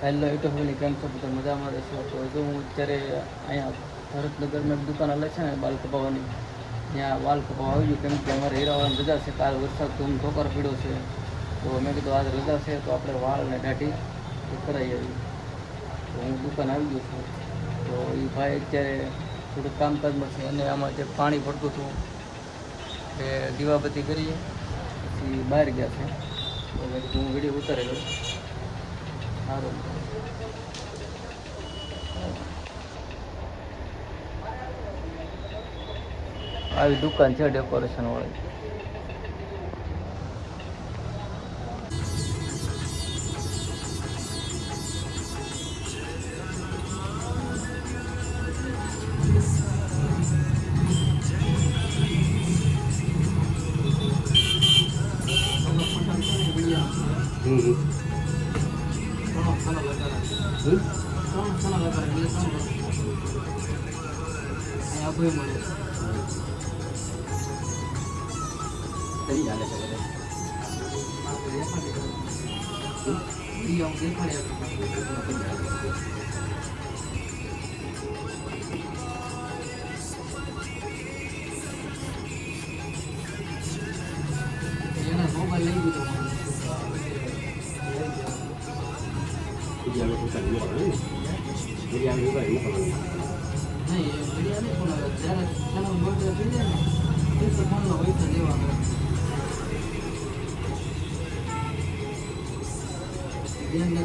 Hello YouTube family, કેમ છો? બધા મજામાં રહેશો? તો જો હું અત્યારે અહીંયા ભરતનગરમાં એક દુકાન હાલે છે ને વાલ કપાવવાની, ત્યાં વાલ કપાવવા આવી ગયું. કેમ કે અમારે હીરાવાળાની રજા છે, કાલ વરસાદ ધૂમ ઠોકર પીડ્યો છે. તો મેં કીધું આજ રજા છે તો આપણે વાળ ને દાઢી કરાવી આવી. તો હું દુકાન આવી ગયો છું. તો એ ભાઈ અત્યારે થોડુંક કામકાજમાં છે અને આમાં જે પાણી પડતું હતું એ દીવાબત્તી કરીએ પછી બહાર ગયા છે. તો મેં કીધું હું વિડીયો ઉતારી લઉં. સારું. આવી દુકાન છે ડેકોરેશન વાળી.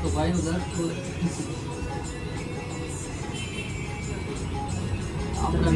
તો ભાઈ નું દર્દ આપણે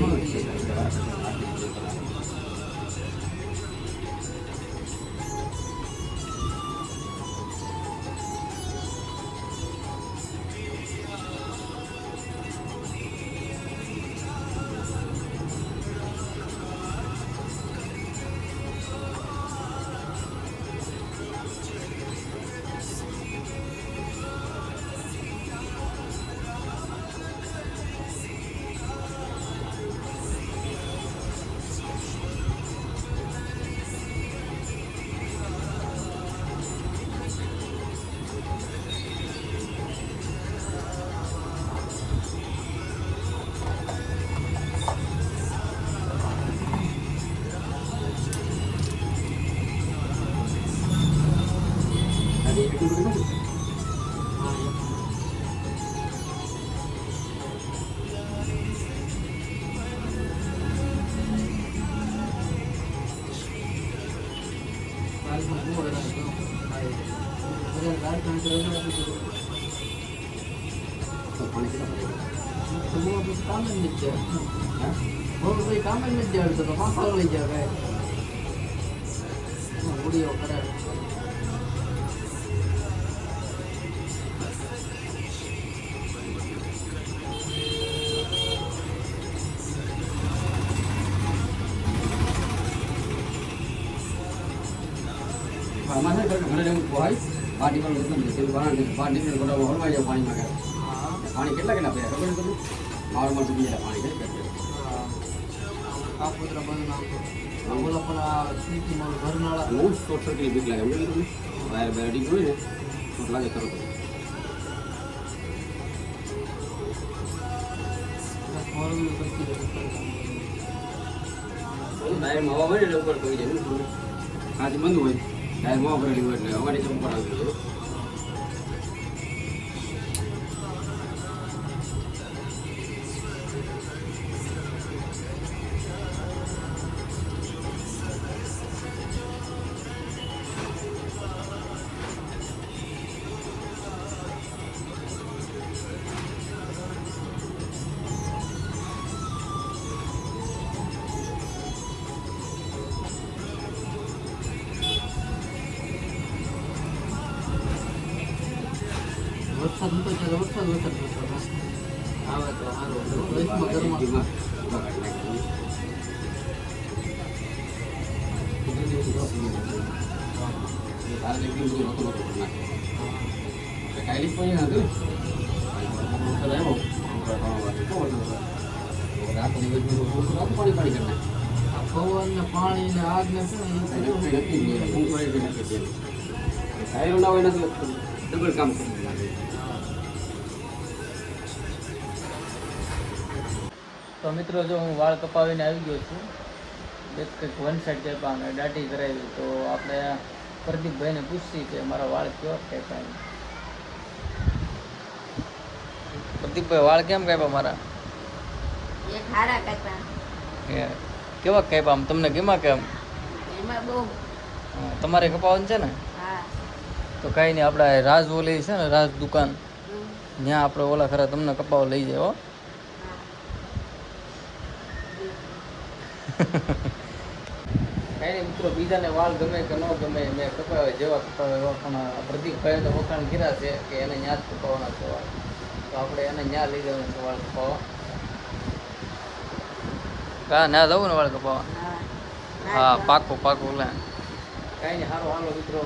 કામ જ નથી આવડતું તો પાછળ લઈ જાય ઉડીઓ કરે. हमारे घर घरे जब भाई पानी पर मतलब जैसे पानी में बड़ा और भाई जब पानी मांगे पानी कितना कितना पे खबर नहीं नॉर्मल भी है पानी के आप उधर बंद ना हो बोला अपना सीटी मोल भरने वाला वो सोचो के बिक लगा मुझे वायर बैटिंग हुई है तो लगे करो और भी करती है तो दायर मावा में ऊपर कोई जरूर आज बंद हुई दायर मावा पर लिवर ले हमारे सब पर आ गए વરસાદ તો છે વરસાદ આવે તો સારું ઘરમાં પવન ને પાણી ને આગ ને ડબલ કામ કરવું લાગે તો મિત્રો જો હું વાળ કપાવીને આવી ગયો છું, એક કંઈક વન સાઈડ કપાવ અને દાઢી કરાવી. તો આપણે પ્રદીપભાઈને પૂછીએ કે મારા વાળ કેવા કાપ્યા. પ્રદીપભાઈ વાળ કેમ કાપ્યા મારા? એક હારા કાપ્યા. એ કેવા કાપ્યા? આમ તમને કેમાં કેમ? એમાં બહુ. તમારે કપાવવાનું છે ને? હા. તો કાંઈ નહીં, આપણે રાજ ઓલી છે ને, રાજ દુકાન, ત્યાં આપણે ઓલા ખરા તમને કપાવ લઈ જાય. હો કાંઈ નહીં મિત્રો, બીજાને વાળ ગમે કે ન ગમે, મેં કપાવે જેવા કપાવે એવા, પણ પ્રદીપભાઈએ તો વખાણ કર્યા છે કે એને ત્યાં જ કપાવવાના છે વાળ. તો આપણે એને ત્યાં લઈ જવાનું છે વાળ કપાવવા. હા, ના જવું ને વાળ કપાવવા? હા, પાકું લે. કાંઈ નહીં, સારું હાલો મિત્રો.